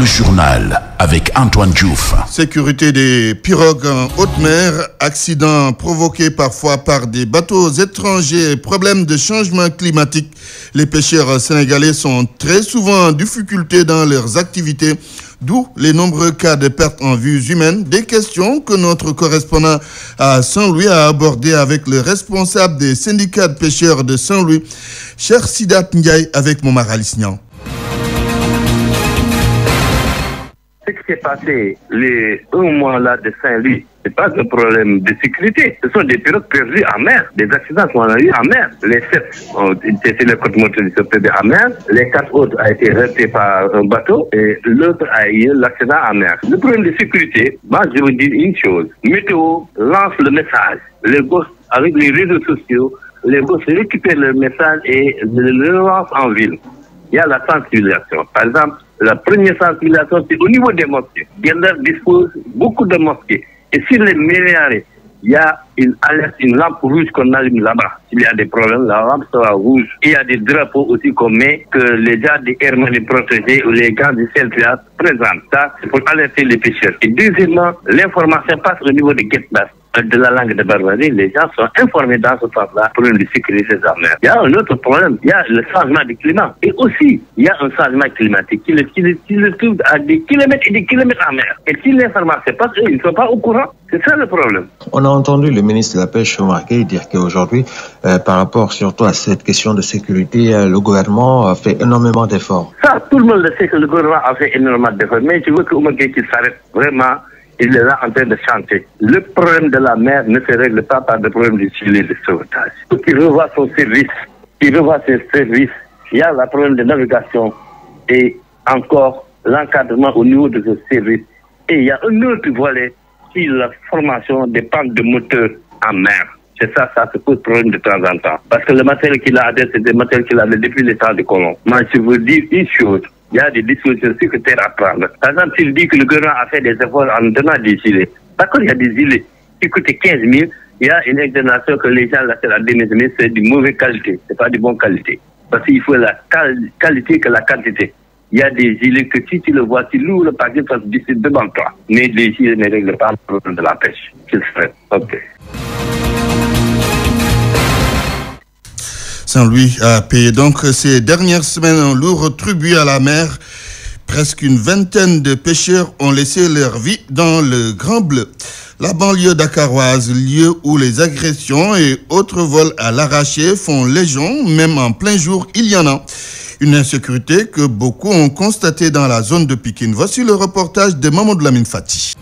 Le journal avec Antoine Diouf. Sécurité des pirogues en haute mer, accidents provoqués parfois par des bateaux étrangers, problèmes de changement climatique. Les pêcheurs sénégalais sont très souvent en difficulté dans leurs activités, d'où les nombreux cas de pertes en vies humaines. Des questions que notre correspondant à Saint-Louis a abordées avec le responsable des syndicats de pêcheurs de Saint-Louis, Cher Sidat Ndiaye, avec Momar Alisnian. Ce qui s'est passé les 1 mois là de Saint-Louis, ce n'est pas un problème de sécurité. Ce sont des pirogues perdues en mer, des accidents qu'on a eu en mer. Les 7 ont été les côtes motrices perdues en mer, les 4 autres ont été heurtés par un bateau et l'autre a eu l'accident en mer. Le problème de sécurité, moi je vous dis une chose, Météo lance le message, les gosses avec les réseaux sociaux, les gosses récupèrent le message et le lancent en ville. Il y a la sensibilisation. Par exemple, la première sensibilisation, c'est au niveau des mosquées. Gendar dispose beaucoup de mosquées. Et sur les milliards, il y a une alerte, une lampe rouge qu'on allume là-bas. S'il y a des problèmes, la lampe sera rouge. Et il y a des drapeaux aussi qu'on met que les gens des Hermanni protégés ou les gars du CLPA présentent. Ça, c'est pour alerter les pêcheurs. Et deuxièmement, l'information passe au niveau des guet-bass. De la langue de Barbarie, les gens sont informés dans ce sens-là pour une sécurité des mers. Il y a un autre problème, il y a le changement du climat. Et aussi, il y a un changement climatique qui le trouve à des kilomètres et des kilomètres en mer. Et si l'information passe, ils ne sont pas au courant. C'est ça le problème. On a entendu le ministre de la Pêche remarquer dire qu'aujourd'hui, par rapport surtout à cette question de sécurité, le gouvernement a fait énormément d'efforts. Ça, tout le monde le sait que le gouvernement a fait énormément d'efforts. Mais je veux que Oumar Gueye s'arrête vraiment. Il est là en train de chanter. Le problème de la mer ne se règle pas par le problème du gilet de sauvetage. Il faut qu'il revoie son service. Il revoit ses services. Il y a le problème de navigation et encore l'encadrement au niveau de ce service. Et il y a un autre volet qui est la formation des pannes de moteurs en mer. C'est ça se pose problème de temps en temps. Parce que le matériel qu'il a adressé, c'est des matériels qu'il avait depuis les temps des colons. Moi, je veux dire une chose. Il y a des dispositions sécuritaires à prendre. Par exemple, s'il dit que le gouvernement a fait des efforts en donnant des gilets. Par contre, il y a des gilets qui coûtent 15 000. Il y a une exonération que les gens l'achètent à 2 000, mais c'est de mauvaise qualité. Ce n'est pas de bonne qualité. Parce qu'il faut la qualité que la quantité. Il y a des gilets que si tu le vois, tu l'ouvres le paquet, ça se décide devant toi. Mais les gilets ne règlent pas le problème de la pêche. C'est vrai. OK. Saint-Louis a payé donc ces dernières semaines un lourd tribut à la mer. Presque une vingtaine de pêcheurs ont laissé leur vie dans le Grand Bleu. La banlieue dakaroise, lieu où les agressions et autres vols à l'arraché font légion, même en plein jour, il y en a. Une insécurité que beaucoup ont constatée dans la zone de Pikine. Voici le reportage de Mamadou Lamine Fati.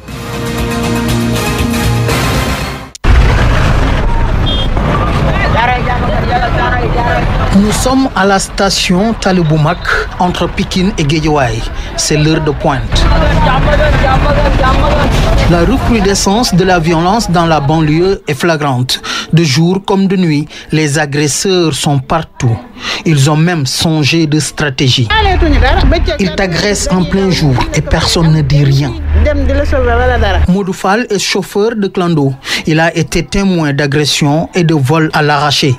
Nous sommes à la station Taliboumak, entre Pikine et Guédiawaye. C'est l'heure de pointe. La recrudescence de la violence dans la banlieue est flagrante. De jour comme de nuit, les agresseurs sont partout. Ils ont même songé de stratégie. Ils t'agressent en plein jour et personne ne dit rien. Modou Fall est chauffeur de clando. Il a été témoin d'agressions et de vols à l'arraché.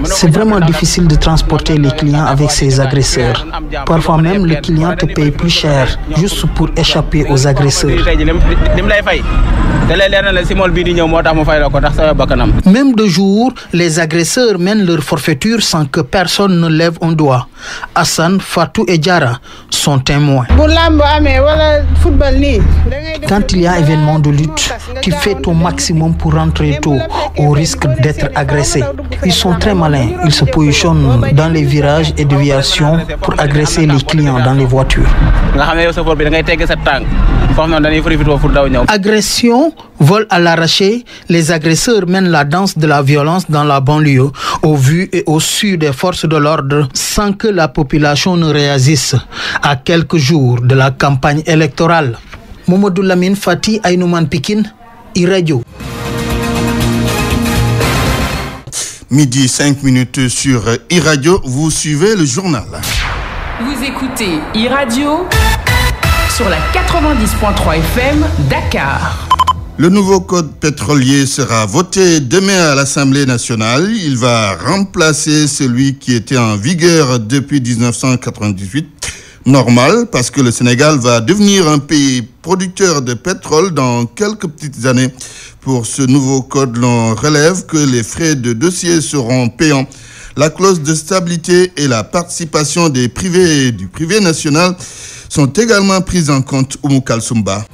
C'est vraiment difficile de transporter les clients avec ces agresseurs. Parfois même, le client te paye plus cher juste pour échapper aux agresseurs. Même de jour, les agresseurs mènent leur forfaiture sans que personne ne lève un doigt. Hassan, Fatou et Diara sont témoins. Quand il y a événement de lutte, tu fais ton maximum pour rentrer tôt, au risque d'être agressé. Ils sont très malins. Ils se positionnent dans les virages et déviations pour agresser les clients dans les voitures. Agression, vol à l'arraché, les agresseurs mènent la danse de la violence dans la banlieue, au vu et au su des forces de l'ordre, sans que la population ne réagisse. À quelques jours de la campagne électorale. Mamadou Lamine Fati, Aïnouman Pikine, iRadio. Midi 5 minutes sur iRadio, vous suivez le journal. Vous écoutez iRadio sur la 90.3 FM Dakar. Le nouveau code pétrolier sera voté demain à l'Assemblée nationale. Il va remplacer celui qui était en vigueur depuis 1998. Normal, parce que le Sénégal va devenir un pays producteur de pétrole dans quelques petites années. Pour ce nouveau code, l'on relève que les frais de dossier seront payants. La clause de stabilité et la participation des privés et du privé national sont également prises en compte. Oumou Kalsoumba.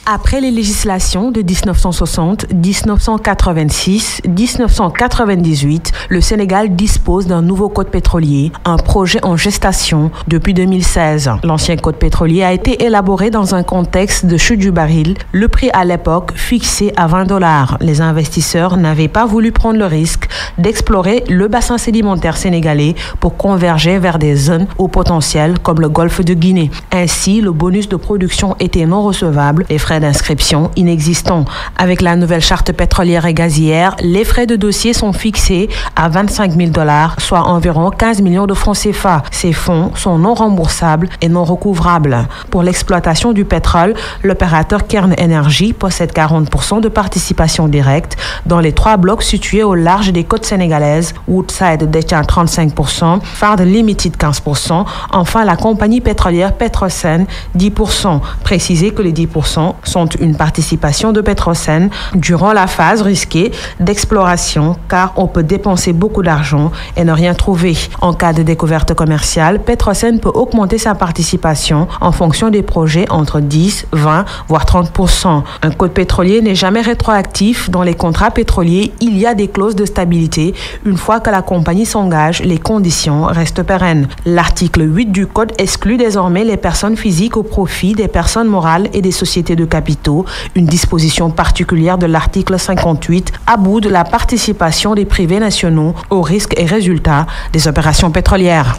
Après les législations de 1960, 1986, 1998, le Sénégal dispose d'un nouveau code pétrolier, un projet en gestation depuis 2016. L'ancien code pétrolier a été élaboré dans un contexte de chute du baril, le prix à l'époque fixé à $20. Les investisseurs n'avaient pas voulu prendre le risque d'explorer le bassin sédimentaire sénégalais pour converger vers des zones au potentiel comme le golfe de Guinée. Ainsi, le bonus de production était non recevable, les frais d'inscription inexistants. Avec la nouvelle charte pétrolière et gazière, les frais de dossier sont fixés à $25 000, soit environ 15 millions de francs CFA. Ces fonds sont non remboursables et non recouvrables. Pour l'exploitation du pétrole, l'opérateur Cairn Energy possède 40% de participation directe dans les 3 blocs situés au large des côtes sénégalaises. Woodside détient 35%, Fard Limited 15%, enfin la compagnie pétrolière Petrosen 10%. Précisez que les 10% sont une participation de Petrosen durant la phase risquée d'exploration, car on peut dépenser beaucoup d'argent et ne rien trouver. En cas de découverte commerciale, Petrosen peut augmenter sa participation en fonction des projets entre 10, 20, voire 30%. Un code pétrolier n'est jamais rétroactif. Dans les contrats pétroliers, il y a des clauses de stabilité. Une fois que la compagnie s'engage, les conditions restent pérennes. L'article 8 du code exclut désormais les personnes physiques au profit des personnes morales et des sociétés de capitaux. Une disposition particulière de l'article 58 aboude la participation des privés nationaux aux risques et résultats des opérations pétrolières.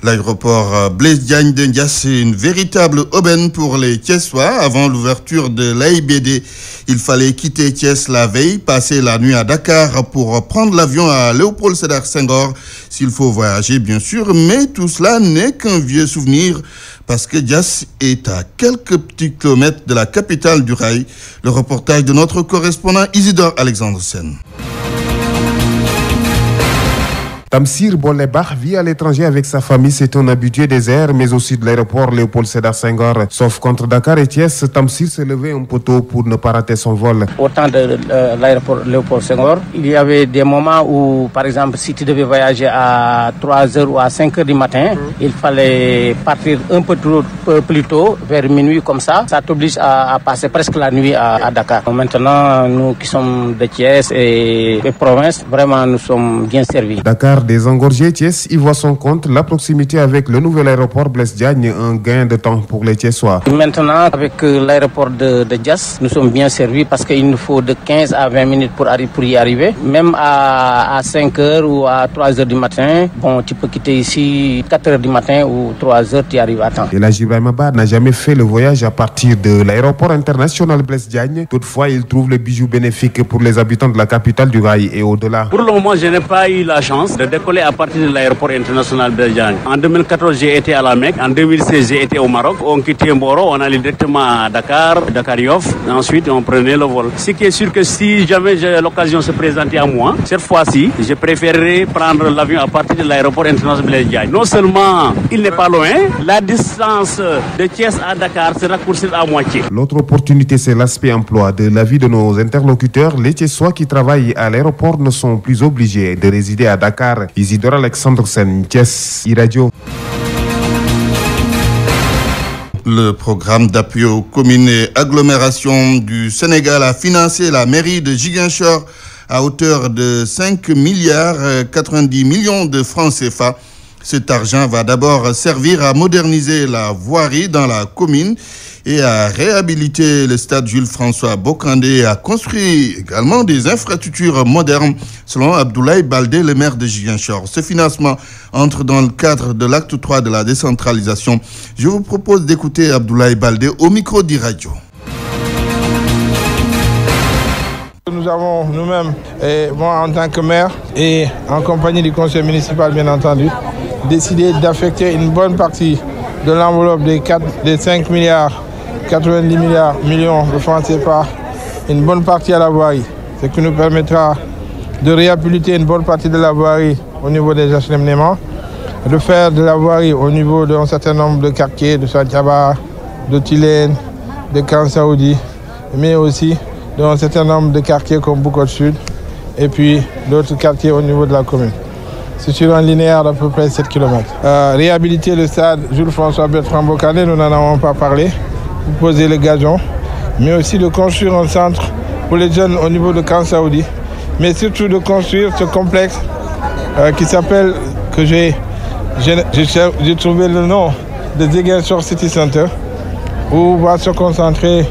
L'aéroport Blaise Diagne de Ndiass est une véritable aubaine pour les Thiessois. Avant l'ouverture de l'AIBD, il fallait quitter Thiès la veille, passer la nuit à Dakar pour prendre l'avion à Léopold Sédar Senghor. S'il faut voyager, bien sûr, mais tout cela n'est qu'un vieux souvenir parce que Ndiass est à quelques petits kilomètres de la capitale du rail. Le reportage de notre correspondant Isidore Alexandre Sen. Tamsir Bolebach vit à l'étranger avec sa famille. C'est un habitué des airs, mais aussi de l'aéroport Léopold Sédar Senghor. Sauf contre Dakar et Thiès, Tamsir s'est levé un peu tôt pour ne pas rater son vol. Au temps de l'aéroport Léopold Senghor, il y avait des moments où, par exemple, si tu devais voyager à 3h ou à 5h du matin, il fallait partir un peu plus tôt, vers minuit comme ça. Ça t'oblige à passer presque la nuit à Dakar. Maintenant, nous qui sommes de Thiès et des provinces, vraiment, nous sommes bien servis. Dakar désengorgé, Thiès y voit son compte. La proximité avec le nouvel aéroport Blaise Diagne, un gain de temps pour les Thiessois. Maintenant, avec l'aéroport de Ndiass, nous sommes bien servis parce qu'il nous faut de 15 à 20 minutes pour y arriver. Même à 5h ou à 3h du matin, bon, tu peux quitter ici 4h du matin ou 3h, tu arrives à temps. Et la Ibrahima Ba n'a jamais fait le voyage à partir de l'aéroport international Blaise Diagne. Toutefois, il trouve le bijou bénéfique pour les habitants de la capitale du rail et au-delà. Pour le moment, je n'ai pas eu la chance de décoller à partir de l'aéroport international Blaise Diagne. En 2014, j'ai été à la Mecque. En 2016, j'ai été au Maroc. On quittait Mboro, on allait directement à Dakar Yoff. Ensuite, on prenait le vol. Ce qui est sûr que si jamais l'occasion se présentait à moi, cette fois-ci, je préférerais prendre l'avion à partir de l'aéroport international Blaise Diagne. Non seulement il n'est pas loin, la distance de Thiès à Dakar se raccourcit à moitié. L'autre opportunité, c'est l'aspect emploi. De l'avis de nos interlocuteurs, les Thiessois qui travaillent à l'aéroport ne sont plus obligés de résider à Dakar. Isidore Alexandre Sen, Thiès, iRadio. Le programme d'appui aux communes et agglomérations du Sénégal a financé la mairie de Ziguinchor à hauteur de 5 milliards 90 millions de francs CFA. Cet argent va d'abord servir à moderniser la voirie dans la commune et à réhabiliter le stade Jules-François Bocandé et à construire également des infrastructures modernes, selon Abdoulaye Baldé, le maire de Ziguinchor. Ce financement entre dans le cadre de l'acte 3 de la décentralisation. Je vous propose d'écouter Abdoulaye Baldé au micro d'Iradio. Nous avons nous-mêmes, moi en tant que maire et en compagnie du conseil municipal bien entendu, décidé d'affecter une bonne partie de l'enveloppe des 5 milliards 90 millions de francs CFA, une bonne partie à la voirie, ce qui nous permettra de réhabiliter une bonne partie de la voirie au niveau des HLM Néma, de faire de la voirie au niveau d'un certain nombre de quartiers, de Santiaba, de Tilène, de Camp Saoudi, mais aussi d'un certain nombre de quartiers comme Boucotte Sud et puis d'autres quartiers au niveau de la commune. C'est sur un linéaire d'à peu près 7 km. Réhabiliter le stade Jules-François Bertrand Bocandé, nous n'en avons pas parlé, pour poser le gazon, mais aussi de construire un centre pour les jeunes au niveau de Camp Saoudi, mais surtout de construire ce complexe qui s'appelle, que j'ai trouvé le nom de Ziguinchor City Center, où va se concentrer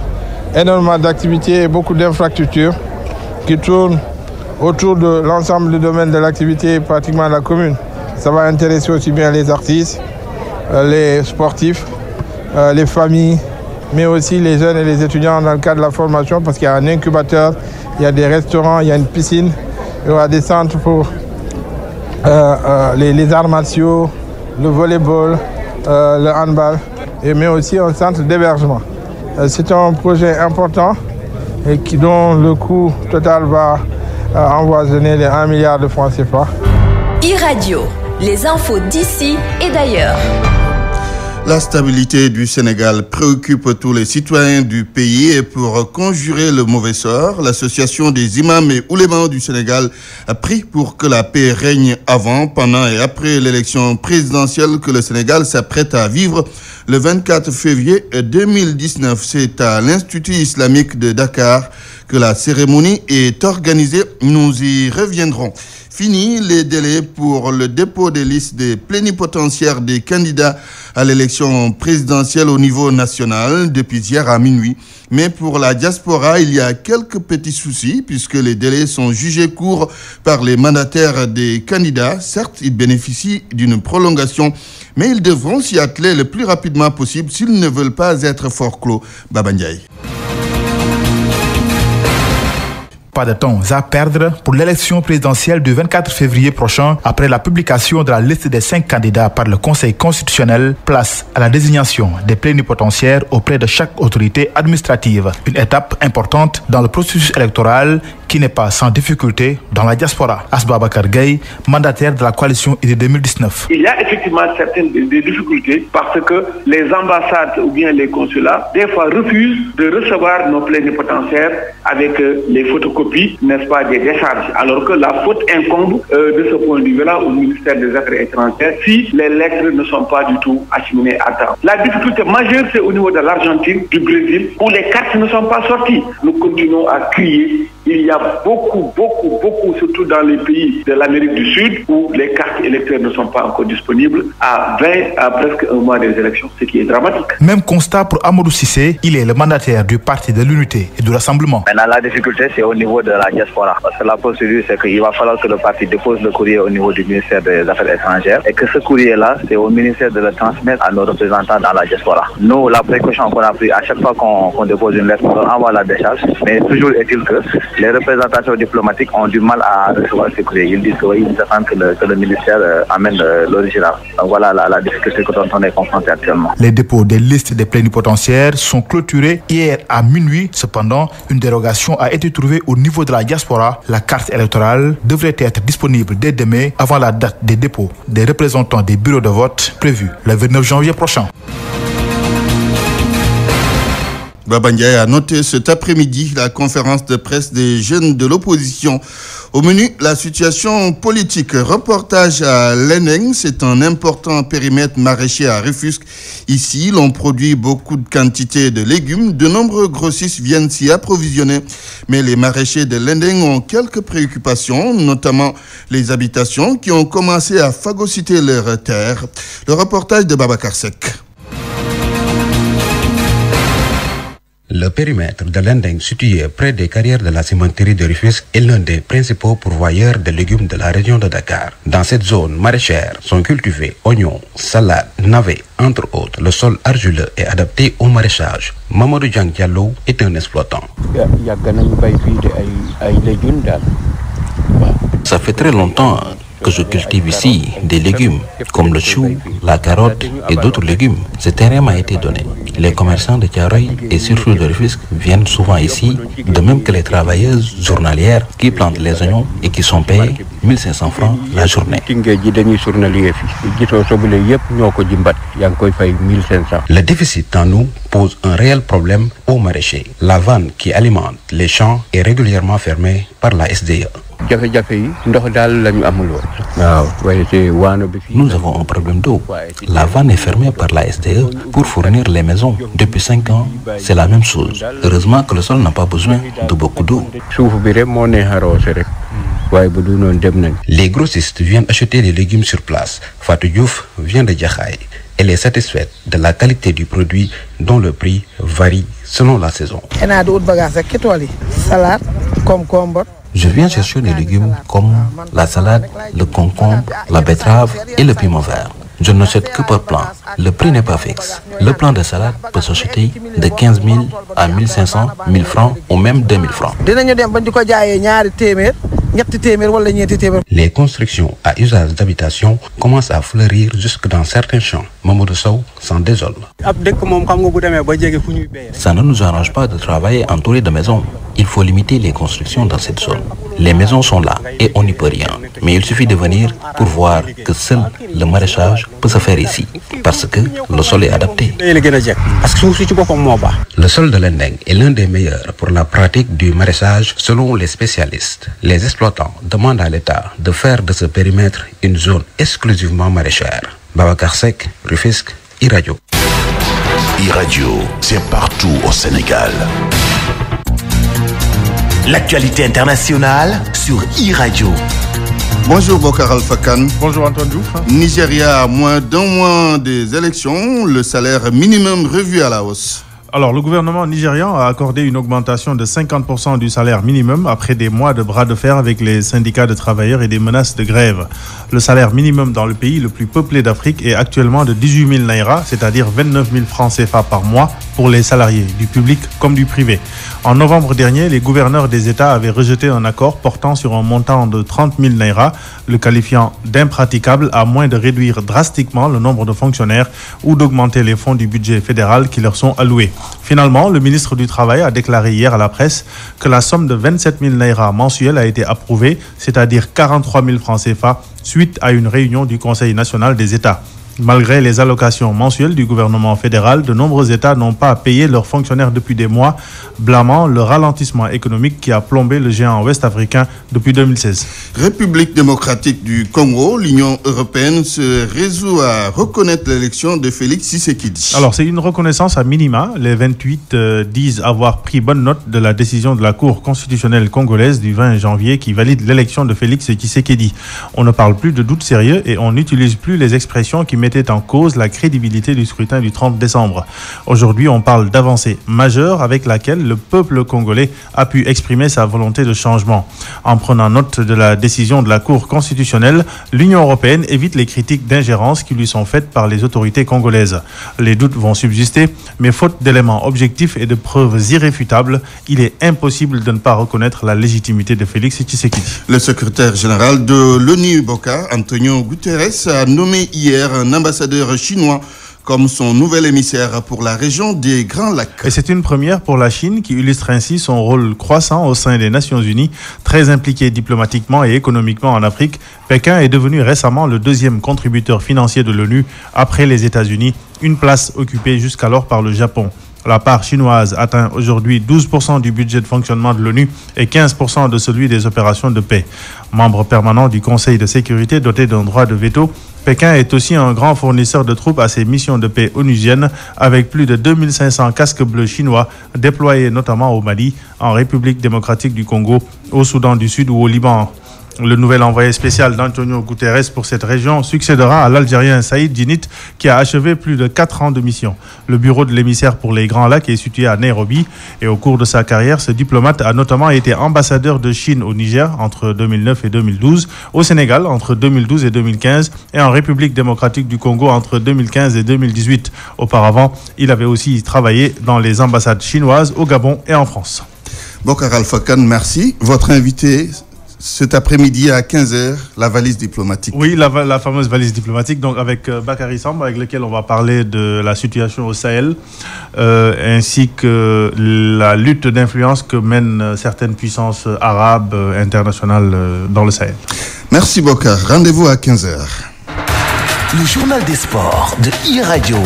énormément d'activités et beaucoup d'infrastructures qui tournent autour de l'ensemble du domaine de l'activité, pratiquement la commune. Ça va intéresser aussi bien les artistes, les sportifs, les familles, mais aussi les jeunes et les étudiants dans le cadre de la formation, parce qu'il y a un incubateur, il y a des restaurants, il y a une piscine, il y aura des centres pour les arts martiaux, le volleyball, le handball, mais aussi un centre d'hébergement. C'est un projet important et dont le coût total va avoisiner les 1 milliard de francs CFA. E-Radio, les infos d'ici et d'ailleurs. La stabilité du Sénégal préoccupe tous les citoyens du pays et pour conjurer le mauvais sort, l'association des imams et oulémas du Sénégal a pris pour que la paix règne avant, pendant et après l'élection présidentielle que le Sénégal s'apprête à vivre le 24 février 2019. C'est à l'Institut islamique de Dakar que la cérémonie est organisée. Nous y reviendrons. Fini les délais pour le dépôt des listes des plénipotentiaires des candidats à l'élection présidentielle au niveau national depuis hier à minuit. Mais pour la diaspora, il y a quelques petits soucis puisque les délais sont jugés courts par les mandataires des candidats. Certes, ils bénéficient d'une prolongation, mais ils devront s'y atteler le plus rapidement possible s'ils ne veulent pas être forclos. Baba Ndiaye. Pas de temps à perdre pour l'élection présidentielle du 24 février prochain. Après la publication de la liste des 5 candidats par le Conseil constitutionnel, place à la désignation des plénipotentiaires auprès de chaque autorité administrative. Une étape importante dans le processus électoral qui n'est pas sans difficulté dans la diaspora. Asbabakar Gaye, mandataire de la coalition IDE 2019. Il y a effectivement certaines difficultés parce que les ambassades ou bien les consulats, des fois, refusent de recevoir nos plénipotentiaires avec les photocopies, n'est-ce pas, des décharges. Alors que la faute incombe de ce point de vue-là au ministère des Affaires étrangères si les lettres ne sont pas du tout acheminées à temps. La difficulté majeure, c'est au niveau de l'Argentine, du Brésil, où les cartes ne sont pas sorties. Nous continuons à crier. Il y a beaucoup, surtout dans les pays de l'Amérique du Sud, où les cartes électorales ne sont pas encore disponibles à presque un mois des élections, ce qui est dramatique. Même constat pour Amadou Cissé, il est le mandataire du Parti de l'Unité et du Rassemblement. Maintenant, la difficulté, c'est au niveau de la diaspora. Parce que la procédure, c'est qu'il va falloir que le parti dépose le courrier au niveau du ministère des Affaires étrangères et que ce courrier-là, c'est au ministère de le transmettre à nos représentants dans la diaspora. Nous, la précaution qu'on a prise à chaque fois qu'on dépose une lettre, on envoie la décharge, mais toujours est-il que les représentations diplomatiques ont du mal à recevoir ces courriers. Ils disent qu'ils attendent que le ministère amène l'original. Donc voilà la difficulté que on est confronté actuellement. Les dépôts des listes des plénipotentiaires sont clôturés hier à minuit. Cependant, une dérogation a été trouvée au niveau de la diaspora. La carte électorale devrait être disponible dès demain avant la date des dépôts des représentants des bureaux de vote prévus le 29 janvier prochain. Baba Ndiaye a noté cet après-midi la conférence de presse des jeunes de l'opposition. Au menu, la situation politique. Reportage à Lendeng, c'est un important périmètre maraîcher à Rufisque. Ici, l'on produit beaucoup de quantités de légumes. De nombreux grossistes viennent s'y approvisionner. Mais les maraîchers de Lendeng ont quelques préoccupations, notamment les habitations qui ont commencé à phagocyter leurs terres. Le reportage de Babacar Seck. Le périmètre de Lendeng, situé près des carrières de la cimenterie de Rufisque, est l'un des principaux pourvoyeurs de légumes de la région de Dakar. Dans cette zone maraîchère sont cultivés oignons, salades, navets, entre autres. Le sol argileux est adapté au maraîchage. Mamadou Diang Diallo est un exploitant. Ça fait très longtemps que je cultive ici des légumes comme le chou, la carotte et d'autres légumes. Ce terrain m'a été donné. Les commerçants de Thiaroye et surtout de Rufisque viennent souvent ici, de même que les travailleuses journalières qui plantent les oignons et qui sont payées 1500 francs la journée. Le déficit en eau pose un réel problème aux maraîchers. La vanne qui alimente les champs est régulièrement fermée par la SDE. Nous avons un problème d'eau. La vanne est fermée par la SDE pour fournir les maisons. Depuis 5 ans, c'est la même chose. Heureusement que le sol n'a pas besoin de beaucoup d'eau. Les grossistes viennent acheter les légumes sur place. Fatou Diouf vient de Diakhaï. Elle est satisfaite de la qualité du produit dont le prix varie selon la saison. Je viens chercher des légumes comme la salade, le concombre, la betterave et le piment vert. Je n'achète que par plan. Le prix n'est pas fixe. Le plan de salade peut s'acheter de 15 000 à 1 500, 1 000 francs ou même 2 000 francs. Les constructions à usage d'habitation commencent à fleurir jusque dans certains champs. Mamoudou Sow s'en désole. Ça ne nous arrange pas de travailler entouré de maisons. Il faut limiter les constructions dans cette zone. Les maisons sont là et on n'y peut rien. Mais il suffit de venir pour voir que seul le maraîchage peut se faire ici. Parce que le sol est adapté. Le sol de l'Endeng est l'un des meilleurs pour la pratique du maraîchage selon les spécialistes. Les exploitants demandent à l'État de faire de ce périmètre une zone exclusivement maraîchère. Babacar Seck, Rufisque, iRadio. iRadio, c'est partout au Sénégal. L'actualité internationale sur iRadio. Bonjour Bokar Alpha Kane. Bonjour Antoine Diouf. Nigeria, à moins d'un mois des élections, le salaire minimum revu à la hausse. Alors, le gouvernement nigérian a accordé une augmentation de 50% du salaire minimum après des mois de bras de fer avec les syndicats de travailleurs et des menaces de grève. Le salaire minimum dans le pays le plus peuplé d'Afrique est actuellement de 18 000 naira, c'est-à-dire 29 000 francs CFA par mois pour les salariés, du public comme du privé. En novembre dernier, les gouverneurs des États avaient rejeté un accord portant sur un montant de 30 000 naira, le qualifiant d'impraticable à moins de réduire drastiquement le nombre de fonctionnaires ou d'augmenter les fonds du budget fédéral qui leur sont alloués. Finalement, le ministre du Travail a déclaré hier à la presse que la somme de 27 000 naira mensuels a été approuvée, c'est-à-dire 43 000 francs CFA, suite à une réunion du Conseil national des États. Malgré les allocations mensuelles du gouvernement fédéral, de nombreux États n'ont pas payé leurs fonctionnaires depuis des mois, blâmant le ralentissement économique qui a plombé le géant ouest-africain depuis 2016. République démocratique du Congo, l'Union européenne se résout à reconnaître l'élection de Félix Tshisekedi. Alors, c'est une reconnaissance à minima. Les 28 disent avoir pris bonne note de la décision de la Cour constitutionnelle congolaise du 20 janvier qui valide l'élection de Félix Tshisekedi. On ne parle plus de doute sérieux et on n'utilise plus les expressions qui mettait en cause la crédibilité du scrutin du 30 décembre. Aujourd'hui, on parle d'avancée majeure avec laquelle le peuple congolais a pu exprimer sa volonté de changement. En prenant note de la décision de la Cour constitutionnelle, l'Union européenne évite les critiques d'ingérence qui lui sont faites par les autorités congolaises. Les doutes vont subsister, mais faute d'éléments objectifs et de preuves irréfutables, il est impossible de ne pas reconnaître la légitimité de Félix Tshisekedi. Le secrétaire général de l'ONU, Antonio Guterres, a nommé hier un ambassadeur chinois comme son nouvel émissaire pour la région des Grands Lacs. Et c'est une première pour la Chine qui illustre ainsi son rôle croissant au sein des Nations Unies, très impliqué diplomatiquement et économiquement en Afrique. Pékin est devenu récemment le deuxième contributeur financier de l'ONU après les États-Unis, une place occupée jusqu'alors par le Japon. La part chinoise atteint aujourd'hui 12% du budget de fonctionnement de l'ONU et 15% de celui des opérations de paix. Membre permanent du Conseil de sécurité doté d'un droit de veto, Pékin est aussi un grand fournisseur de troupes à ses missions de paix onusiennes avec plus de 2500 casques bleus chinois déployés notamment au Mali, en République démocratique du Congo, au Soudan du Sud ou au Liban. Le nouvel envoyé spécial d'Antonio Guterres pour cette région succédera à l'Algérien Saïd Djinnit qui a achevé plus de 4 ans de mission. Le bureau de l'émissaire pour les Grands Lacs est situé à Nairobi et au cours de sa carrière, ce diplomate a notamment été ambassadeur de Chine au Niger entre 2009 et 2012, au Sénégal entre 2012 et 2015 et en République démocratique du Congo entre 2015 et 2018. Auparavant, il avait aussi travaillé dans les ambassades chinoises au Gabon et en France. Bokar Alpha Kane, merci. Votre invité cet après-midi à 15h, la valise diplomatique. Oui, la fameuse valise diplomatique, donc avec Bakary Samb, avec lequel on va parler de la situation au Sahel, ainsi que la lutte d'influence que mènent certaines puissances arabes internationales dans le Sahel. Merci Bokar. Rendez-vous à 15h. Le journal des sports de iRadio.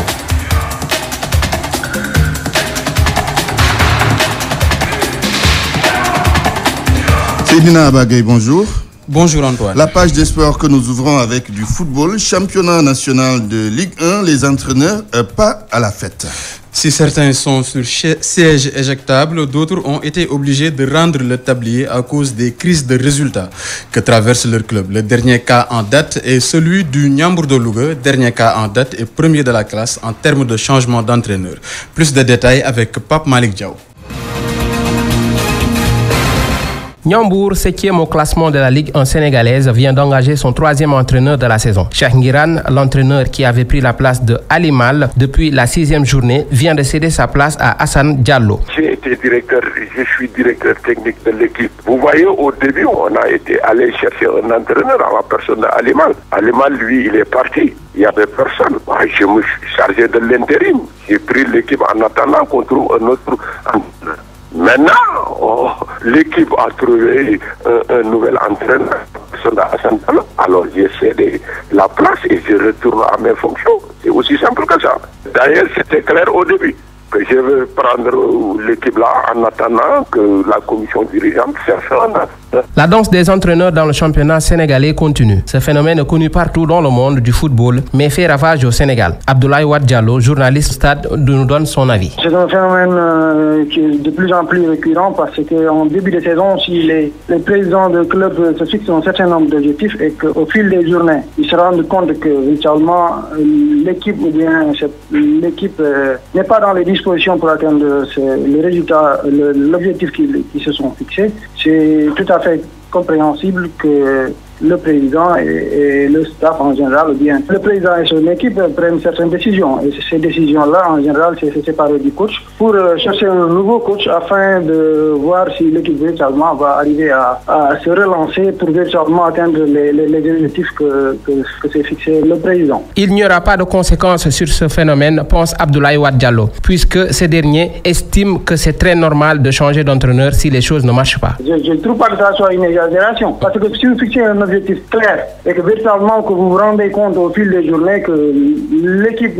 Sedina Abagay, bonjour. Bonjour Antoine. La page des sports que nous ouvrons avec du football, championnat national de Ligue 1, les entraîneurs pas à la fête. Si certains sont sur siège éjectable, d'autres ont été obligés de rendre le tablier à cause des crises de résultats que traverse leur club. Le dernier cas en date est celui du Ndiambour de Louga, dernier cas en date et premier de la classe en termes de changement d'entraîneur. Plus de détails avec Pape Malik Diaw. Ndiambour, 7e au classement de la Ligue 1 sénégalaise, vient d'engager son 3e entraîneur de la saison. Cheikh Ngiran, l'entraîneur qui avait pris la place de Ali Mal depuis la 6e journée, vient de céder sa place à Hassan Diallo. J'ai été directeur, je suis directeur technique de l'équipe. Vous voyez, au début, on a été allé chercher un entraîneur à la personne d'Ali Mal. Ali Mal, lui, il est parti. Il n'y avait personne. Je me suis chargé de l'intérim. J'ai pris l'équipe en attendant qu'on trouve un autre entraîneur. Maintenant, l'équipe a trouvé un nouvel entraîneur, alors j'ai cédé la place et je retourne à mes fonctions. C'est aussi simple que ça. D'ailleurs, c'était clair au début que je vais prendre l'équipe là en attendant que la commission dirigeante cherche un entraîneur. La danse des entraîneurs dans le championnat sénégalais continue. Ce phénomène est connu partout dans le monde du football, mais fait ravage au Sénégal. Abdoulaye Wade Diallo, journaliste Stade, nous donne son avis. C'est un phénomène qui est de plus en plus récurrent parce qu'en début de saison, si les présidents de clubs se fixent un certain nombre d'objectifs et qu'au fil des journées, ils se rendent compte que véritablement l'équipe ou bien l'équipe n'est pas dans les dispositions pour atteindre les résultats, l'objectif qu'ils se sont fixés, c'est tout à fait compréhensible que le président et le staff en général, ou bien le président et son équipe prennent certaines décisions. Et ces décisions-là, en général, c'est séparé du coach pour chercher un nouveau coach afin de voir si l'équipe véritablement va arriver à se relancer pour véritablement atteindre les objectifs que s'est fixé le président. Il n'y aura pas de conséquences sur ce phénomène, pense Abdoulaye Wade Diallo, puisque ces derniers estiment que c'est très normal de changer d'entraîneur si les choses ne marchent pas. Je ne trouve pas que ça soit une exagération, parce que si vous fixez un objectif clair et que véritablement que vous vous rendez compte au fil des journées que l'équipe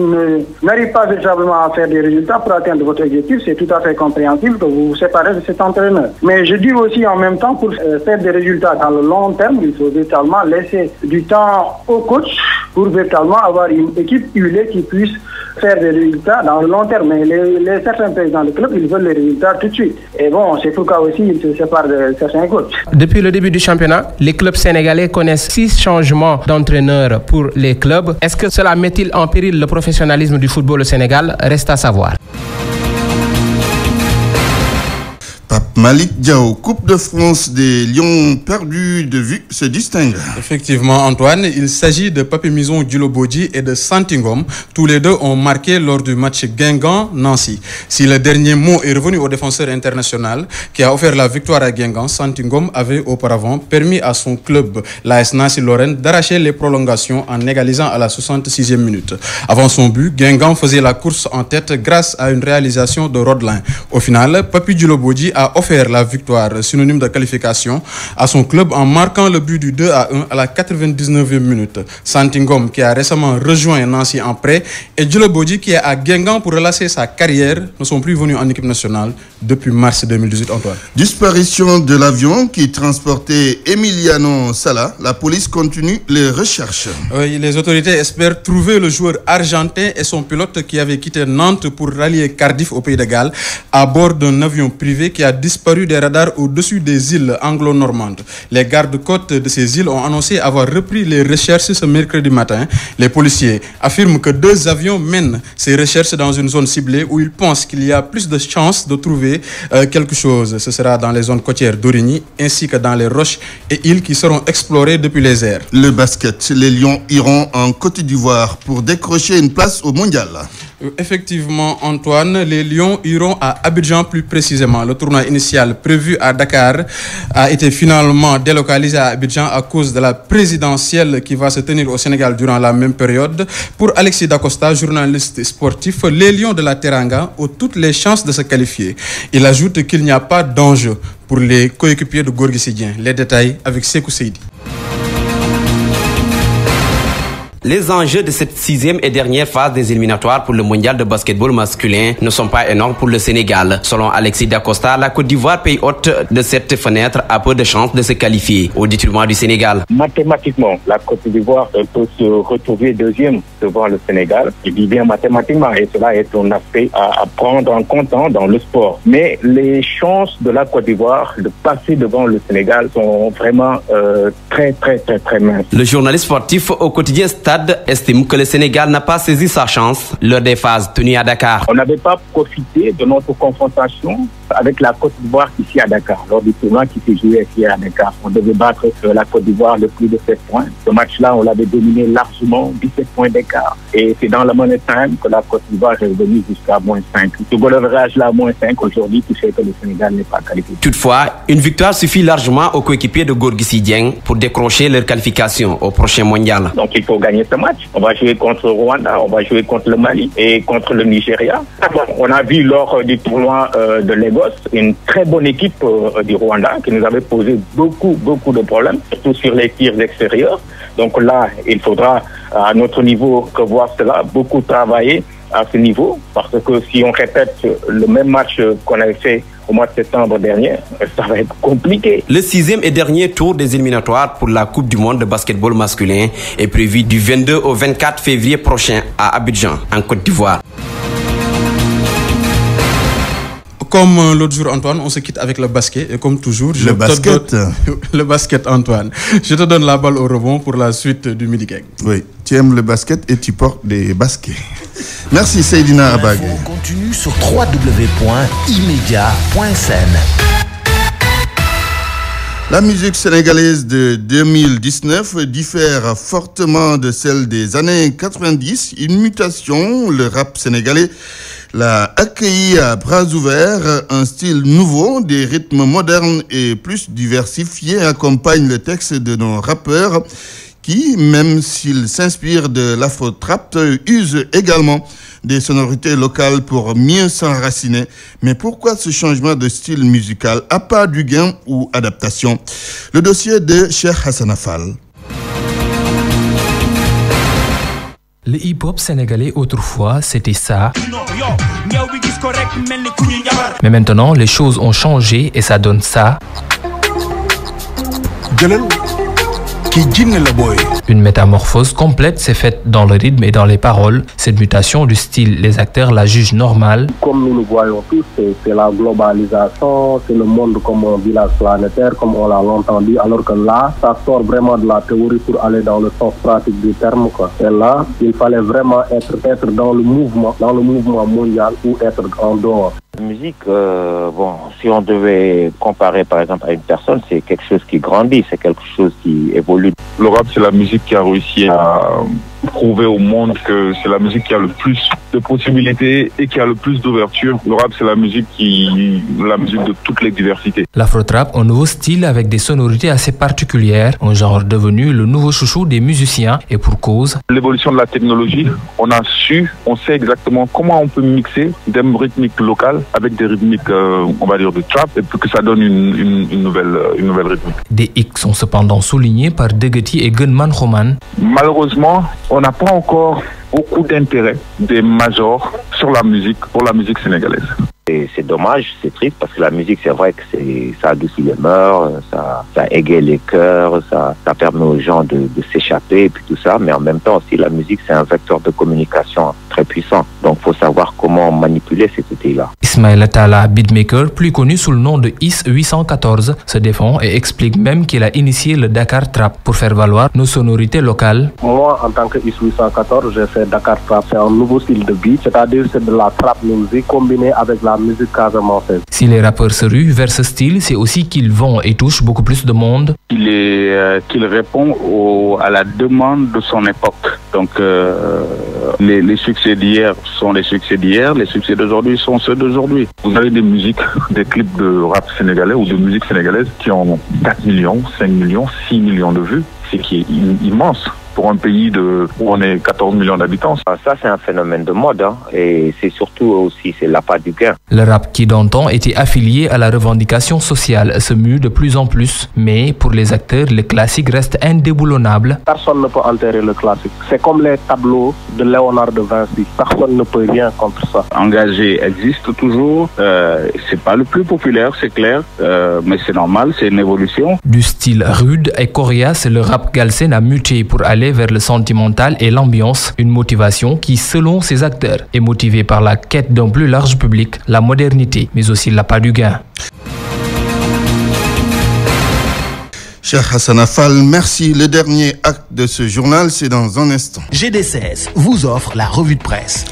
n'arrive pas véritablement à faire des résultats pour atteindre votre objectif, c'est tout à fait compréhensible que vous vous séparez de cet entraîneur. Mais je dis aussi en même temps, pour faire des résultats dans le long terme, il faut véritablement laisser du temps au coach pour véritablement avoir une équipe huilée qui puisse faire des résultats dans le long terme. Mais certains présidents de club, ils veulent les résultats tout de suite. Et bon, c'est pourquoi aussi ils se séparent de certains coachs. Depuis le début du championnat, les clubs sénégalais connaissent 6 changements d'entraîneurs pour les clubs. Est-ce que cela met-il en péril le professionnalisme du football au Sénégal? Reste à savoir. Pape Malik Diaw, Coupe de France des Lions perdus de vue se distingue. Effectivement, Antoine, il s'agit de Papemison Djilobodji et de Santingom. Tous les deux ont marqué lors du match Guingamp-Nancy. Si le dernier mot est revenu au défenseur international qui a offert la victoire à Guingamp, Santingom avait auparavant permis à son club, l'AS Nancy-Lorraine, d'arracher les prolongations en égalisant à la 66e minute. Avant son but, Guingamp faisait la course en tête grâce à une réalisation de Rodelin. Au final, Papi Djilobodji a offert la victoire, synonyme de qualification, à son club en marquant le but du 2-1 à la 99e minute. Santingom, qui a récemment rejoint Nancy en prêt, et Djilobodji, qui est à Guingamp pour relancer sa carrière, ne sont plus venus en équipe nationale depuis mars 2018, Antoine. Disparition de l'avion qui transportait Emiliano Sala. La police continue les recherches. Oui, les autorités espèrent trouver le joueur argentin et son pilote qui avait quitté Nantes pour rallier Cardiff au Pays de Galles à bord d'un avion privé qui a disparu des radars au-dessus des îles anglo-normandes. Les gardes-côtes de ces îles ont annoncé avoir repris les recherches ce mercredi matin. Les policiers affirment que 2 avions mènent ces recherches dans une zone ciblée où ils pensent qu'il y a plus de chances de trouver quelque chose. Ce sera dans les zones côtières d'Origny ainsi que dans les roches et îles qui seront explorées depuis les airs. Le basket, les Lions iront en Côte d'Ivoire pour décrocher une place au mondial. Effectivement, Antoine, les Lions iront à Abidjan plus précisément. Le tournoi initial prévu à Dakar a été finalement délocalisé à Abidjan à cause de la présidentielle qui va se tenir au Sénégal durant la même période. Pour Alexis Dacosta, journaliste sportif, les Lions de la Teranga ont toutes les chances de se qualifier. Il ajoute qu'il n'y a pas d'enjeu pour les coéquipiers de Gorgui Sy Dieng. Les détails avec Sekou Seydi. Les enjeux de cette 6e et dernière phase des éliminatoires pour le mondial de basketball masculin ne sont pas énormes pour le Sénégal. Selon Alexis Dacosta, la Côte d'Ivoire, pays hôte de cette fenêtre, a peu de chances de se qualifier au détriment du Sénégal. Mathématiquement, la Côte d'Ivoire peut se retrouver deuxième devant le Sénégal. Je dis bien mathématiquement, et cela est un aspect à prendre en compte dans le sport. Mais les chances de la Côte d'Ivoire de passer devant le Sénégal sont vraiment très minces. Le journaliste sportif au quotidien Stade estime que le Sénégal n'a pas saisi sa chance lors des phases tenues à Dakar. On n'avait pas profité de notre confrontation avec la Côte d'Ivoire ici à Dakar, lors du tournoi qui s'est joué ici à Dakar. On devait battre la Côte d'Ivoire de plus de 7 points. Ce match-là, on l'avait dominé largement, 17 points d'écart. Et c'est dans le money time que la Côte d'Ivoire est revenue jusqu'à -5. Ce goal average-là, -5 aujourd'hui, qui fait que le Sénégal n'est pas qualifié. Toutefois, une victoire suffit largement aux coéquipiers de Gorgui Sy Dieng pour décrocher leur qualification au prochain mondial. Donc il faut gagner ce match. On va jouer contre le Rwanda, on va jouer contre le Mali et contre le Nigeria. On a vu lors du tournoi de Lagos une très bonne équipe du Rwanda qui nous avait posé beaucoup de problèmes, surtout sur les tirs extérieurs. Donc là, il faudra à notre niveau revoir cela, beaucoup travailler à ce niveau, parce que si on répète le même match qu'on avait fait au mois de septembre dernier, ça va être compliqué. Le 6e et dernier tour des éliminatoires pour la Coupe du monde de basketball masculin est prévu du 22 au 24 février prochain à Abidjan, en Côte d'Ivoire. Comme l'autre jour, Antoine, on se quitte avec le basket. Et comme toujours, le basket, Antoine. Je te donne la balle au rebond pour la suite du Midi Gang. Oui, tu aimes le basket et tu portes des baskets. Merci, Seydina Abagé. On continue sur www.immedia.sn. La musique sénégalaise de 2019 diffère fortement de celle des années 90. Une mutation, le rap sénégalais l'a accueilli à bras ouverts. Un style nouveau, des rythmes modernes et plus diversifiés accompagnent le texte de nos rappeurs qui, même s'ils s'inspirent de l'afro-trap, usent également des sonorités locales pour mieux s'enraciner. Mais pourquoi ce changement de style musical, à part du gain ou adaptation? Le dossier de Cheikh Hassan Affal. Le hip-hop sénégalais autrefois, c'était ça. Mais maintenant, les choses ont changé et ça donne ça. Une métamorphose complète s'est faite dans le rythme et dans les paroles. Cette mutation du style, les acteurs la jugent normale. Comme nous le voyons tous, c'est la globalisation, c'est le monde comme un village planétaire, comme on l'a entendu, alors que là, ça sort vraiment de la théorie pour aller dans le sens pratique du terme, quoi. Et là, il fallait vraiment être dans le mouvement mondial ou être en dehors. La musique, si on devait comparer par exemple à une personne, c'est quelque chose qui grandit, c'est quelque chose qui évolue. Le rap, c'est la musique qui a réussi à prouver au monde que c'est la musique qui a le plus de possibilités et qui a le plus d'ouverture. Le rap, c'est la musique de toutes les diversités. L'afro-trap, un nouveau style avec des sonorités assez particulières, un genre devenu le nouveau chouchou des musiciens et pour cause. L'évolution de la technologie, on sait exactement comment on peut mixer des rythmiques locales avec des rythmiques, on va dire, de trap et pour que ça donne une nouvelle rythmique. Des hicks sont cependant soulignés par Degeti et Gunman Roman. Malheureusement, on n'a pas encore beaucoup d'intérêt des majors sur la musique, pour la musique sénégalaise. Et c'est dommage, c'est triste parce que la musique, c'est vrai que ça adoucit les mœurs, ça égaye les cœurs, ça permet aux gens de s'échapper et puis tout ça. Mais en même temps aussi, la musique, c'est un vecteur de communication très puissant. Donc, il faut savoir comment manipuler cet outil-là. Ismaël Tala, beatmaker, plus connu sous le nom de Is 814, se défend et explique même qu'il a initié le Dakar Trap pour faire valoir nos sonorités locales. Moi, en tant que Is 814, j'ai fait Dakar Trap. C'est un nouveau style de beat, c'est-à-dire c'est de la trap music combinée avec la musique casamançaise. Si les rappeurs se ruent vers ce style, c'est aussi qu'ils vont et touchent beaucoup plus de monde. Qu'il répond à la demande de son époque. Donc les succès d'hier sont les succès d'hier, les succès d'aujourd'hui sont ceux d'aujourd'hui. Vous avez des musiques, des clips de rap sénégalais ou de musique sénégalaise qui ont 4 millions, 5 millions, 6 millions de vues, ce qui est immense pour un pays où on est 14 millions d'habitants. Ça, c'est un phénomène de mode, hein, et c'est surtout aussi l'appât du gain. Le rap qui d'antan était affilié à la revendication sociale se mue de plus en plus, mais pour les acteurs, le classique reste indéboulonnable. Personne ne peut enterrer le classique. C'est comme les tableaux de Léonard de Vinci. Personne ne peut rien contre ça. Engagé existe toujours. C'est pas le plus populaire, c'est clair, mais c'est normal, c'est une évolution. Du style rude et coriace, le rap galsen a muté pour aller vers le sentimental et l'ambiance, une motivation qui, selon ses acteurs, est motivée par la quête d'un plus large public, la modernité, mais aussi l'appât du gain. Cher Hassan Affal, merci. Le dernier acte de ce journal, c'est dans un instant. GD16 vous offre la revue de presse.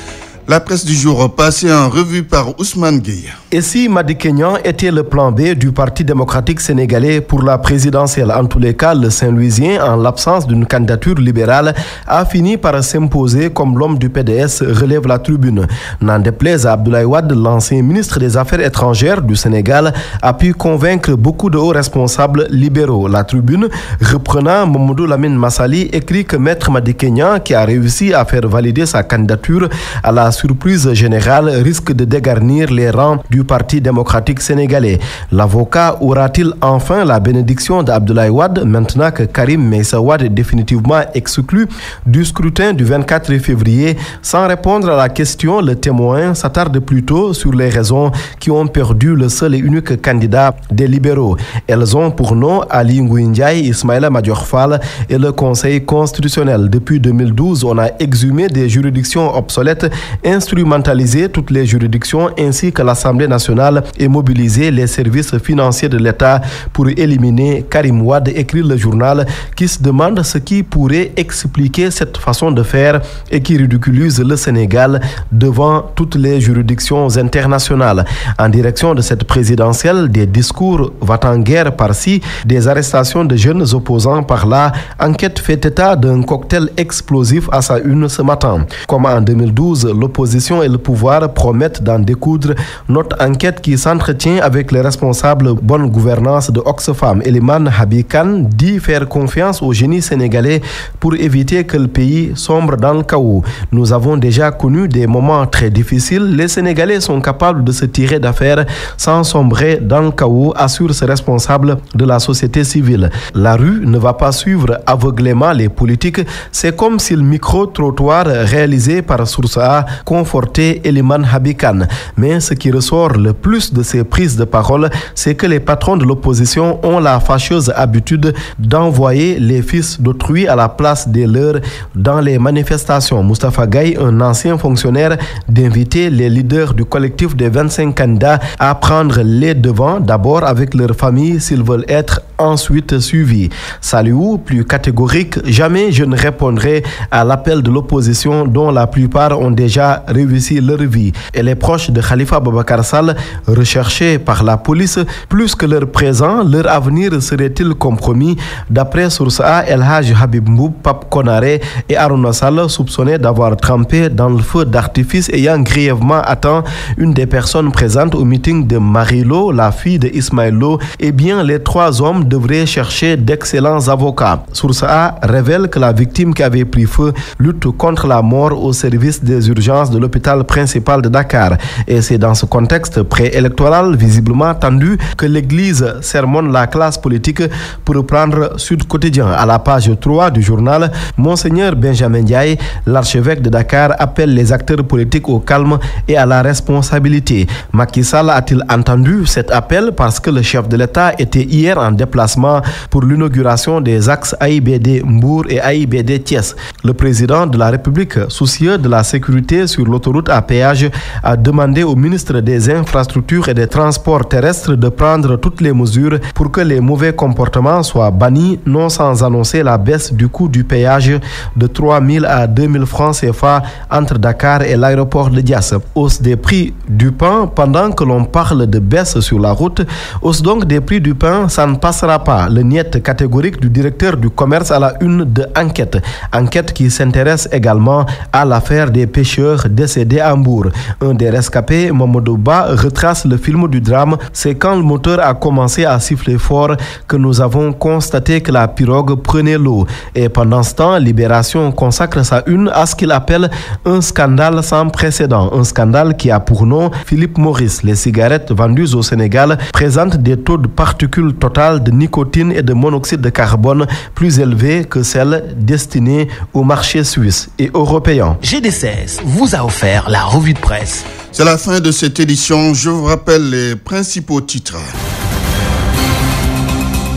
La presse du jour passée en revue par Ousmane Gueye. Et si Madické Niang était le plan B du Parti démocratique sénégalais pour la présidentielle? En tous les cas, le Saint-Louisien, en l'absence d'une candidature libérale, a fini par s'imposer comme l'homme du PDS, relève la Tribune. N'en déplaise à Abdoulaye Wade, l'ancien ministre des Affaires étrangères du Sénégal a pu convaincre beaucoup de hauts responsables libéraux. La Tribune, reprenant Mamadou Lamine Massali, écrit que Maître Madické Niang, qui a réussi à faire valider sa candidature à la surprise générale, risque de dégarnir les rangs du Parti démocratique sénégalais. L'avocat aura-t-il enfin la bénédiction d'Abdoulaye Wade maintenant que Karim Meïssa Wade est définitivement exclu du scrutin du 24 février? Sans répondre à la question, le témoin s'attarde plutôt sur les raisons qui ont perdu le seul et unique candidat des libéraux. Elles ont pour nom Ali Ngouille Ndiaye, Ismaïla Madior Fall et le Conseil constitutionnel. Depuis 2012, on a exhumé des juridictions obsolètes, instrumentaliser toutes les juridictions ainsi que l'Assemblée nationale et mobiliser les services financiers de l'État pour éliminer Karim Wade, écrit le journal, qui se demande ce qui pourrait expliquer cette façon de faire et qui ridiculise le Sénégal devant toutes les juridictions internationales. En direction de cette présidentielle, des discours va-t-en-guerre par-ci, des arrestations de jeunes opposants par-là, enquête fait état d'un cocktail explosif à sa une ce matin. Comme en 2012, l'opposition et le pouvoir promettent d'en découdre. Notre enquête qui s'entretient avec les responsables bonne gouvernance de Oxfam, Eliman Habikan, dit faire confiance au génie sénégalais pour éviter que le pays sombre dans le chaos. Nous avons déjà connu des moments très difficiles. Les Sénégalais sont capables de se tirer d'affaire sans sombrer dans le chaos, assure ce responsable de la société civile. La rue ne va pas suivre aveuglément les politiques. C'est comme si le micro-trottoir réalisé par Source A confortait Eliman Habikan. Mais ce qui ressort le plus de ces prises de parole, c'est que les patrons de l'opposition ont la fâcheuse habitude d'envoyer les fils d'autrui à la place des leurs dans les manifestations. Moustapha Gaye, un ancien fonctionnaire, d'inviter les leaders du collectif des 25 candidats à prendre les devants, d'abord avec leur famille s'ils veulent être ensuite suivis. Saliou, plus catégorique, jamais je ne répondrai à l'appel de l'opposition dont la plupart ont déjà réussi leur vie. Et les proches de Khalifa Boubacar Sall, recherchés par la police, plus que leur présent, leur avenir serait-il compromis? D'après Source A, El Hadj Habib Mboub, Pape Konaré et Aruna Sall, soupçonnés d'avoir trempé dans le feu d'artifice ayant grièvement atteint une des personnes présentes au meeting de Marilo, la fille de Ismaël Lo, eh bien les trois hommes devraient chercher d'excellents avocats. Source A révèle que la victime qui avait pris feu lutte contre la mort au service des urgences de l'hôpital principal de Dakar. Et c'est dans ce contexte préélectoral visiblement tendu que l'Église sermonne la classe politique, pour reprendre Sud Quotidien. À la page 3 du journal, Monseigneur Benjamin Ndiaye, l'archevêque de Dakar, appelle les acteurs politiques au calme et à la responsabilité. Macky Sall a-t-il entendu cet appel parce que le chef de l'État était hier en déplacement pour l'inauguration des axes AIBD Mbour et AIBD Thiès? Le président de la République, soucieux de la sécurité sur l'autoroute à péage a demandé au ministre des Infrastructures et des Transports terrestres de prendre toutes les mesures pour que les mauvais comportements soient bannis, non sans annoncer la baisse du coût du péage de 3 000 à 2 000 francs CFA entre Dakar et l'aéroport de Diass. Hausse des prix du pain pendant que l'on parle de baisse sur la route. Hausse donc des prix du pain, ça ne passera pas. Le niet catégorique du directeur du commerce à la une de Enquête. Enquête qui s'intéresse également à l'affaire des pêcheurs décédés à Mbour. Un des rescapés, Mamadou Ba, retrace le film du drame. C'est quand le moteur a commencé à siffler fort que nous avons constaté que la pirogue prenait l'eau. Et pendant ce temps, Libération consacre sa une à ce qu'il appelle un scandale sans précédent. Un scandale qui a pour nom Philippe Maurice. Les cigarettes vendues au Sénégal présentent des taux de particules totales de nicotine et de monoxyde de carbone plus élevés que celles destinées au marché suisse et européen. GD16 vous a offert la revue de presse. C'est la fin de cette édition. Je vous rappelle les principaux titres.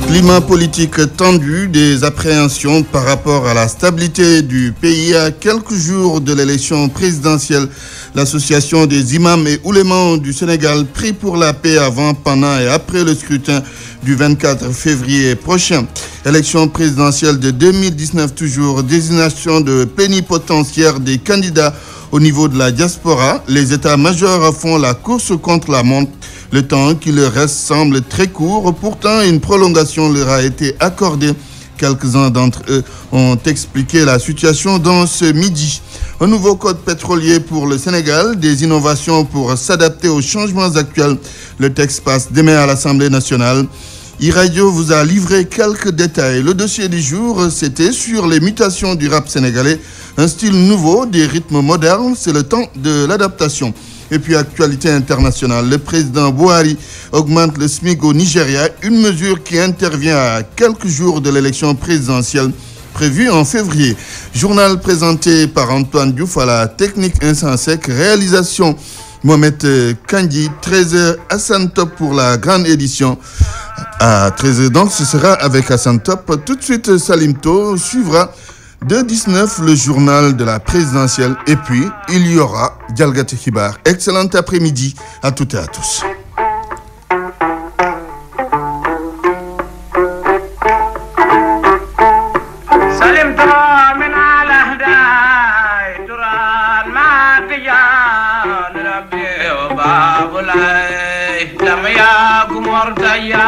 Climat politique tendu, des appréhensions par rapport à la stabilité du pays. À quelques jours de l'élection présidentielle, l'association des imams et oulémas du Sénégal prie pour la paix avant, pendant et après le scrutin du 24 février prochain. Élection présidentielle de 2019 toujours, désignation de plénipotentiaires des candidats au niveau de la diaspora. Les états-majors font la course contre la montre. Le temps qui leur reste semble très court. Pourtant, une prolongation leur a été accordée. Quelques-uns d'entre eux ont expliqué la situation dans ce midi. Un nouveau code pétrolier pour le Sénégal, des innovations pour s'adapter aux changements actuels. Le texte passe demain à l'Assemblée nationale. iRadio vous a livré quelques détails. Le dossier du jour, c'était sur les mutations du rap sénégalais. Un style nouveau, des rythmes modernes, c'est le temps de l'adaptation. Et puis, actualité internationale, le président Buhari augmente le SMIC au Nigeria, une mesure qui intervient à quelques jours de l'élection présidentielle prévue en février. Journal présenté par Antoine Diouf à la technique Insensec, réalisation Mohamed Kandji, 13h Hassan Top pour la grande édition. À 13h donc, ce sera avec Hassan Top. Tout de suite, Salimto suivra de 19 le journal de la présidentielle et puis il y aura Dialgati Kibar. Excellent après-midi à toutes et à tous. Lam ya gumor taya